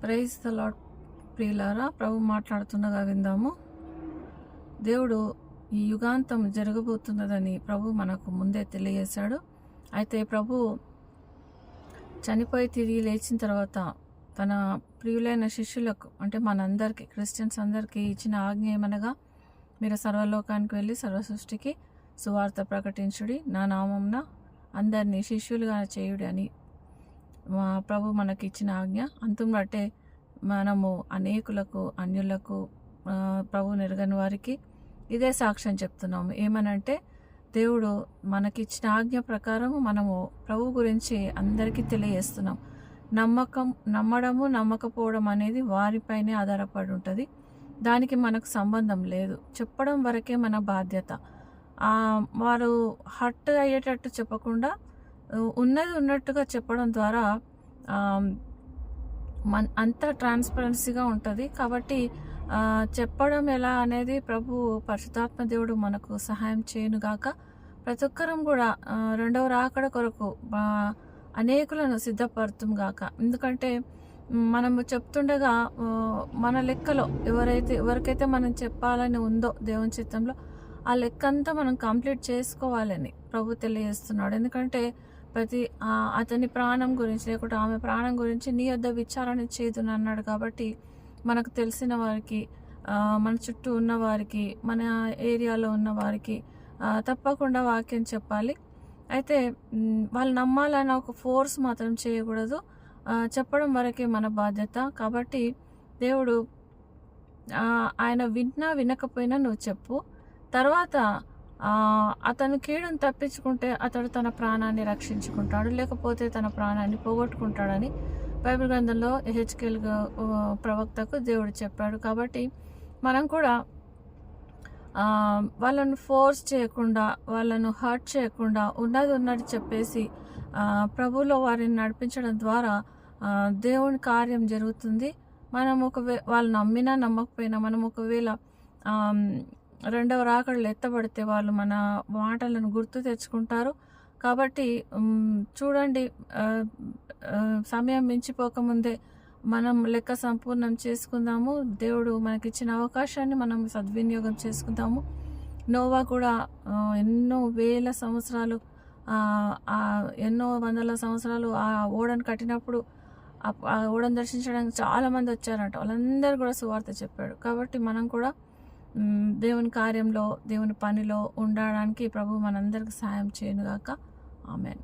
Praise the lord ప్రియులారా, ప్రభు మాట్లాడుతుండగా విందాము. దేవుడు ఈ యుగాంతం జరగబోతున్నదని ప్రభు మనకు ముందే తెలియజేశాడు. అయితే ప్రభు చనిపోయి తిరిగి లేచిన తర్వాత తన ప్రియులైన శిష్యులకు, అంటే మనందరికీ, క్రిస్టియన్స్ అందరికీ ఇచ్చిన ఆజ్ఞ ఏమనగా, మీరు సర్వలోకానికి వెళ్ళి సర్వసృష్టికి సువార్త ప్రకటించుడి, నా నామంన అందరినీ శిష్యులుగా చేయుడి అని మా ప్రభు మనకి ఇచ్చిన ఆజ్ఞ. అంతం బట్టే మనము అనేకులకు, అన్యులకు, ప్రభు నెరగని వారికి ఇదే సాక్ష్యం చెప్తున్నాము. ఏమనంటే, దేవుడు మనకిచ్చిన ఆజ్ఞ ప్రకారం మనము ప్రభు గురించి అందరికీ తెలియజేస్తున్నాం. నమ్మడము నమ్మకపోవడం అనేది వారిపైనే ఆధారపడి ఉంటుంది. దానికి మనకు సంబంధం లేదు. చెప్పడం వరకే మన బాధ్యత. వారు హర్ట్ అయ్యేటట్టు చెప్పకుండా ఉన్నది ఉన్నట్టుగా చెప్పడం ద్వారా అంత ట్రాన్స్పరెన్సీగా ఉంటుంది. కాబట్టి చెప్పడం ఎలా అనేది ప్రభు పరిశుద్ధాత్మ దేవుడు మనకు సహాయం చేయనుగాక. ప్రతి ఒక్కరం కూడా రెండవ రాకడ కొరకు అనేకులను సిద్ధపడుతుం గాక. ఎందుకంటే మనము చెప్తుండగా మన లెక్కలో ఎవరికైతే మనం చెప్పాలని ఉందో దేవుని చిత్తంలో, ఆ లెక్క అంతా మనం కంప్లీట్ చేసుకోవాలని ప్రభు తెలియజేస్తున్నాడు. ఎందుకంటే అతని ప్రాణం గురించి, లేకుంటే ఆమె ప్రాణం గురించి నీ వద్ద విచారణ చేయదుని అన్నాడు. కాబట్టి మనకు తెలిసిన వారికి, మన చుట్టూ ఉన్న వారికి, మన ఏరియాలో ఉన్న వారికి తప్పకుండా వాక్యం చెప్పాలి. అయితే వాళ్ళు నమ్మాలని ఒక ఫోర్స్ మాత్రం చేయకూడదు. చెప్పడం వరకే మన బాధ్యత. కాబట్టి దేవుడు ఆయన వినకపోయినా నువ్వు చెప్పు. తర్వాత అతను కీడును తప్పించుకుంటే అతడు తన ప్రాణాన్ని రక్షించుకుంటాడు, లేకపోతే తన ప్రాణాన్ని పోగొట్టుకుంటాడని బైబిల్ గ్రంథంలో హెచ్కేల్ ప్రవక్తకు దేవుడు చెప్పాడు. కాబట్టి మనం కూడా వాళ్ళను ఫోర్స్ చేయకుండా, వాళ్ళను హర్ట్ చేయకుండా ఉన్నది చెప్పేసి ప్రభువులో వారిని నడిపించడం ద్వారా దేవుని కార్యం జరుగుతుంది. మనం వాళ్ళు నమ్మినా నమ్మకపోయినా, మనం ఒకవేళ రెండవ రాకడలు ఎత్తబడితే వాళ్ళు మన మాటలను గుర్తు తెచ్చుకుంటారు. కాబట్టి చూడండి, సమయం మించిపోకముందే మనం లెక్క సంపూర్ణం చేసుకుందాము. దేవుడు మనకిచ్చిన అవకాశాన్ని మనం సద్వినియోగం చేసుకుందాము. నోవా కూడా ఎన్నో వేల సంవత్సరాలు, ఎన్నో వందల సంవత్సరాలు ఆ ఓడను కట్టినప్పుడు ఆ ఓడను దర్శించడానికి చాలామంది వచ్చారంట. వాళ్ళందరూ కూడా సువార్త చెప్పాడు. కాబట్టి మనం కూడా దేవుని కార్యంలో, దేవుని పనిలో ఉండడానికి ప్రభు మనందరికి సహాయం చేయనుగాక. ఆమెన్.